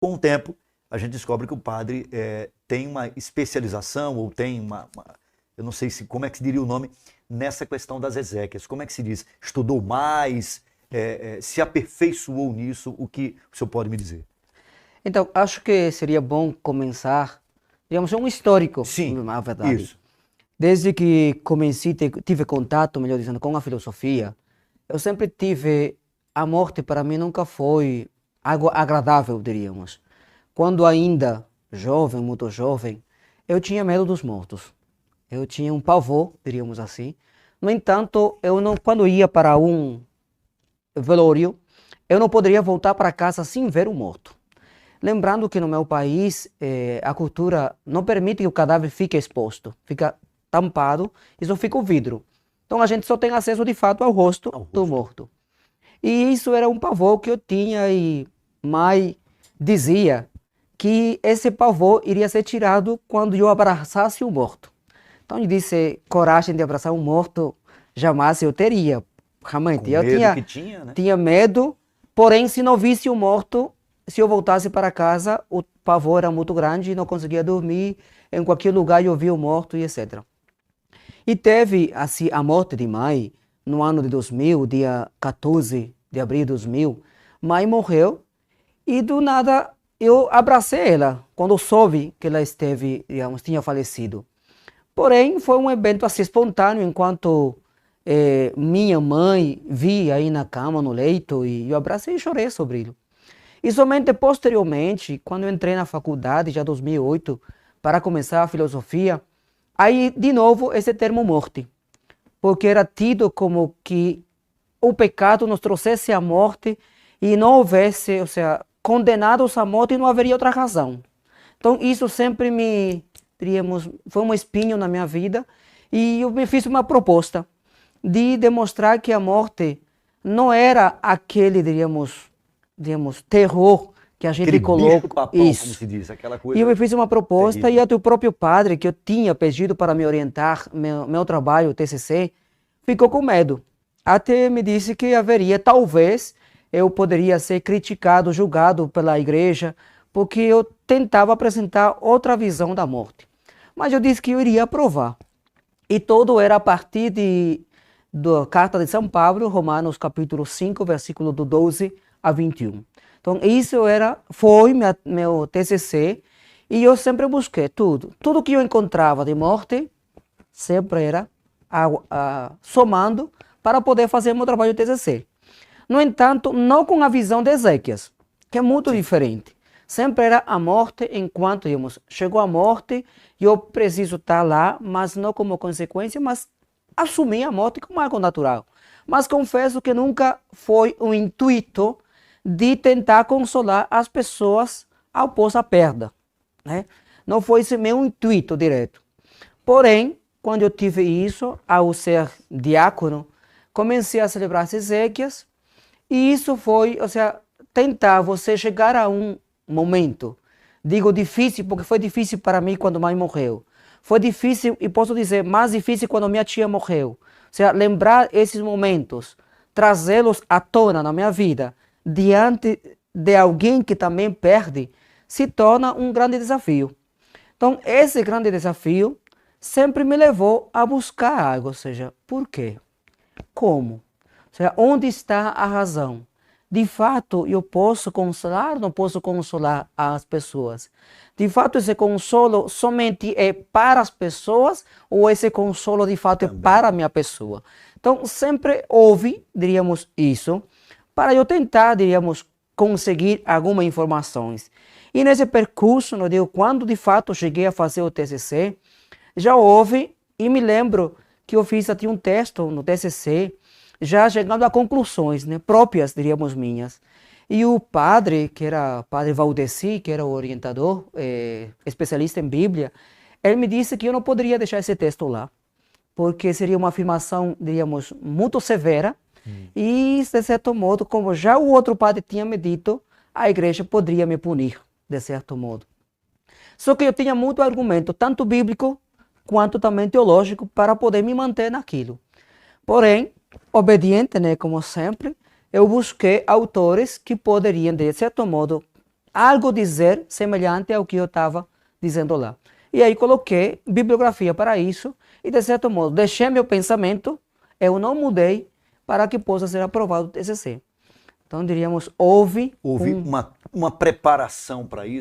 Com o tempo, a gente descobre que o padre tem uma especialização ou tem eu não sei como é que se diria o nome, nessa questão das exéquias. Como é que se diz? Estudou mais, se aperfeiçoou nisso? O que o senhor pode me dizer? Então, acho que seria bom começar, digamos, um histórico, Sim, na verdade. isso. Desde que comecei, tive contato, melhor dizendo, com a filosofia, eu sempre tive, a morte para mim nunca foi algo agradável, diríamos. Quando ainda jovem, muito jovem, eu tinha medo dos mortos. Eu tinha um pavor, diríamos assim. No entanto, eu não, quando ia para um velório, eu não poderia voltar para casa sem ver o morto. Lembrando que no meu país, a cultura não permite que o cadáver fique exposto, fica tampado e só fica o vidro. Então a gente só tem acesso de fato ao rosto do morto. E isso era um pavor que eu tinha e mãe dizia que esse pavor iria ser tirado quando eu abraçasse o morto. Então eu disse, coragem de abraçar um morto jamais eu teria. Realmente, Com eu medo que tinha, né? tinha medo, porém se não visse o morto, se eu voltasse para casa, o pavor era muito grande e não conseguia dormir, em qualquer lugar eu via o morto e etc. E teve assim, a morte de mãe no ano de 2000, dia 14 de abril de 2000. Mãe morreu e do nada eu abracei ela quando soube que ela esteve, digamos, tinha falecido. Porém, foi um evento assim espontâneo, enquanto minha mãe via aí na cama, no leito, e eu abracei e chorei sobre ele. E somente posteriormente, quando eu entrei na faculdade, já em 2008, para começar a filosofia, aí de novo esse termo morte, porque era tido como que o pecado nos trouxesse a morte e não houvesse, ou seja, condenados à morte e não haveria outra razão. Então isso sempre diríamos, foi um espinho na minha vida e eu me fiz uma proposta de demonstrar que a morte não era aquele, diríamos, terror que a gente Aquele bicho coloca. papão, como Isso. se diz, aquela E eu coisa me fiz uma proposta terrível. e até o próprio padre que eu tinha pedido para me orientar meu trabalho, o TCC, ficou com medo. Até me disse que haveria, talvez, eu poderia ser criticado, julgado pela igreja, porque eu tentava apresentar outra visão da morte. Mas eu disse que eu iria aprovar. E todo era a partir da carta de São Paulo, Romanos capítulo 5, versículo do 12 a 21. Então, isso foi meu TCC, e eu sempre busquei tudo. Tudo que eu encontrava de morte, sempre era somando para poder fazer meu trabalho de TCC. No entanto, não com a visão de Ezequias, que é muito diferente. Sempre era a morte enquanto, digamos, chegou a morte, eu preciso estar lá, mas não como consequência, mas assumir a morte como algo natural. Mas confesso que nunca foi o intuito de tentar consolar as pessoas após a perda, né? Não foi esse meu intuito direto. Porém, quando eu tive isso, ao ser diácono, comecei a celebrar as exéquias, e isso foi, ou seja, tentar você chegar a um momento, digo difícil porque foi difícil para mim quando mãe morreu. Foi difícil, e posso dizer, mais difícil quando minha tia morreu. Ou seja, lembrar esses momentos, trazê-los à tona na minha vida, diante de alguém que também perde, se torna um grande desafio. Então, esse grande desafio sempre me levou a buscar algo, ou seja, por quê? Como? Ou seja, onde está a razão? De fato, eu posso consolar ou não posso consolar as pessoas? De fato, esse consolo somente é para as pessoas ou esse consolo de fato também. é para a minha pessoa? Então, sempre houve, diríamos, isso, para eu tentar, diríamos, conseguir algumas informações. E nesse percurso, não digo, quando de fato cheguei a fazer o TCC, já houve, e me lembro que eu fiz até um texto no TCC, já chegando a conclusões, né, próprias, diríamos, minhas. E o padre, que era padre Valdeci, que era o orientador, especialista em Bíblia, ele me disse que eu não poderia deixar esse texto lá, porque seria uma afirmação, diríamos, muito severa, e, de certo modo, como já o outro padre tinha me dito, a igreja poderia me punir, de certo modo. Só que eu tinha muito argumento, tanto bíblico quanto também teológico, para poder me manter naquilo. Porém, obediente, né, como sempre, eu busquei autores que poderiam, de certo modo, algo dizer semelhante ao que eu estava dizendo lá. E aí coloquei bibliografia para isso e, de certo modo, deixei meu pensamento, eu não mudei para que possa ser aprovado o TCC. Então, diríamos, houve uma preparação para isso?